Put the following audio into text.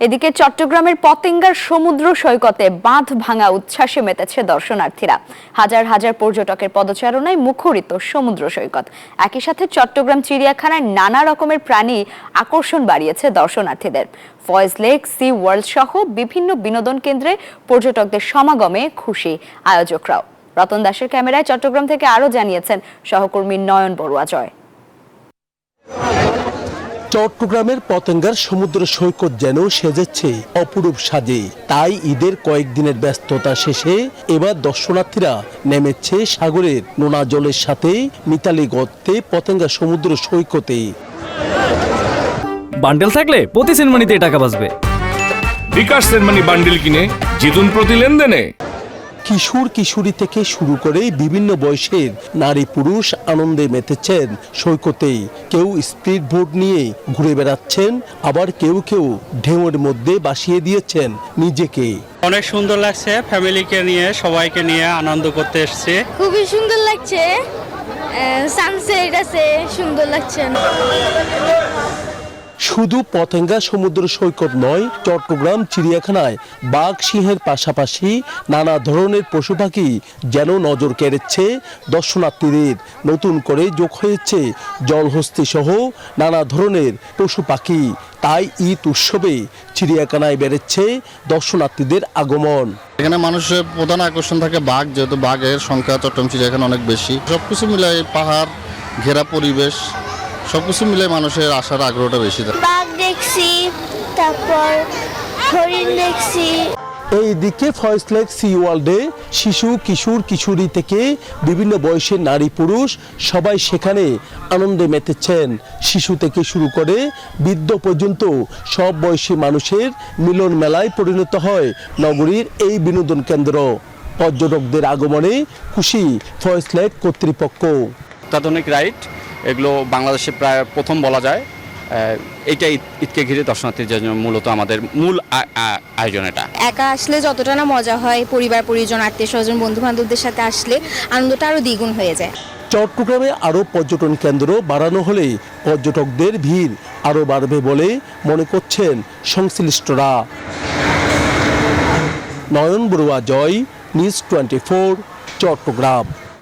এদিকে চট্টগ্রামের পতেঙ্গার সমুদ্র সৈকতে বাঁধ ভাঙা উচ্ছ্বাসে মেতেছে দর্শনার্থীরা। হাজার হাজার পর্যটকের পদচারণায় মুখরিত সমুদ্র সৈকত। একই সাথে চট্টগ্রাম চিড়িয়াখানায় নানা রকমের প্রাণী আকর্ষণ বাড়িয়েছে দর্শনার্থীদের। ফয়েজ লেক, সি ওয়ার্ল্ড সহ বিভিন্ন বিনোদন কেন্দ্রে পর্যটকদের সমাগমে খুশি আয়োজকরাও। রতন দাসের ক্যামেরায় চট্টগ্রাম থেকে আরো জানিয়েছেন সহকর্মী নয়ন বড়ুয়া জয়। চট্টগ্রামের পতেঙ্গার সমুদ্র সৈকত যেন সেজেছে অপরূপ সাজে। তাই ঈদের কয়েকদিনের ব্যস্ততা শেষে এবার দর্শনার্থীরা নেমেছে সাগরের নোনা জলের সাথে মিতালি গর্তে পতেঙ্গা সমুদ্র সৈকতে। বান্ডেল থাকলে প্রতি সেনমানিতে টাকা বাঁচবে। বিকাশ সেনমানি বান্ডেল কিনে জিতুন প্রতি লেনদেনে। কিশোর কিশোরী থেকে শুরু করে বিভিন্ন বয়সের নারী পুরুষ আনন্দে মেতেছেন সৈকতে। কেউ স্পিড বোট নিয়ে ঘুরে বেড়াচ্ছেন, আবার কেউ কেউ ঢেউয়ের মধ্যে ভাসিয়ে দিয়েছেন নিজেকে। অনেক সুন্দর লাগছে, ফ্যামিলিকে নিয়ে সবাইকে নিয়ে আনন্দ করতে এসেছে। খুবই সুন্দর লাগছে, সানসেট আছে, সুন্দর লাগছে। শুধু পতেঙ্গা সমুদ্র সৈকত নয়, চট্টগ্রাম চিড়িয়াখানায় বাঘ সিংহের পাশাপাশি নানা ধরনের পশু পাখি যেন নজর কেড়েছে দর্শনার্থীদের। নতুন করে যোগ হয়েছে জলহস্তী সহ নানা ধরনের পশু পাখি। তাই ঈদ উৎসবে চিড়িয়াখানায় বেড়েছে দর্শনার্থীদের আগমন। এখানে মানুষের প্রধান আকর্ষণ থাকে বাঘ, যেহেতু বাঘের সংখ্যা চট্টগ্রাম চিড়িয়াখানা অনেক বেশি। সবকিছু মিলাই পাহাড় ঘেরা পরিবেশ সবকিছু মিলে মানুষের আসার আগ্রহটা বেশি। বাঘ দেখছি, তারপর হরিণ দেখছি। এইদিকে ফয়েজ লেক সি ওয়ার্ল্ডে শিশু কিশোর কিশোরী থেকে বিভিন্ন বয়সের নারী পুরুষ সবাই সেখানে আনন্দে মেতেছেন। শিশু থেকে শুরু করে বৃদ্ধ পর্যন্ত সব বয়সী মানুষের মিলন মেলায় পরিণত হয় নগরীর এই বিনোদন কেন্দ্র। পর্যটকদের আগমনে খুশি ফয়েজ লেক কর্তৃপক্ষ। অত্যাধুনিক রাইড, এগুলো বাংলাদেশে প্রায় প্রথম বলা যায়। এইটা ঈদকে ঘিরে দর্শনার্থীর জন্য মূলত আমাদের মূল আয়োজন। এটা একা আসলে যতটা না মজা হয়, পরিবার পরিজন আত্মীয় স্বজন বন্ধু বান্ধবদের সাথে আসলে আনন্দটা আরো দ্বিগুণ হয়ে যায়। চট্টগ্রামে আরো পর্যটন কেন্দ্র বাড়ানো হলে পর্যটকদের ভিড় আরো বাড়বে বলে মনে করছেন সংশ্লিষ্টরা। নয়ন বড়ুয়া জয়, নিউজ 24, চট্টগ্রাম।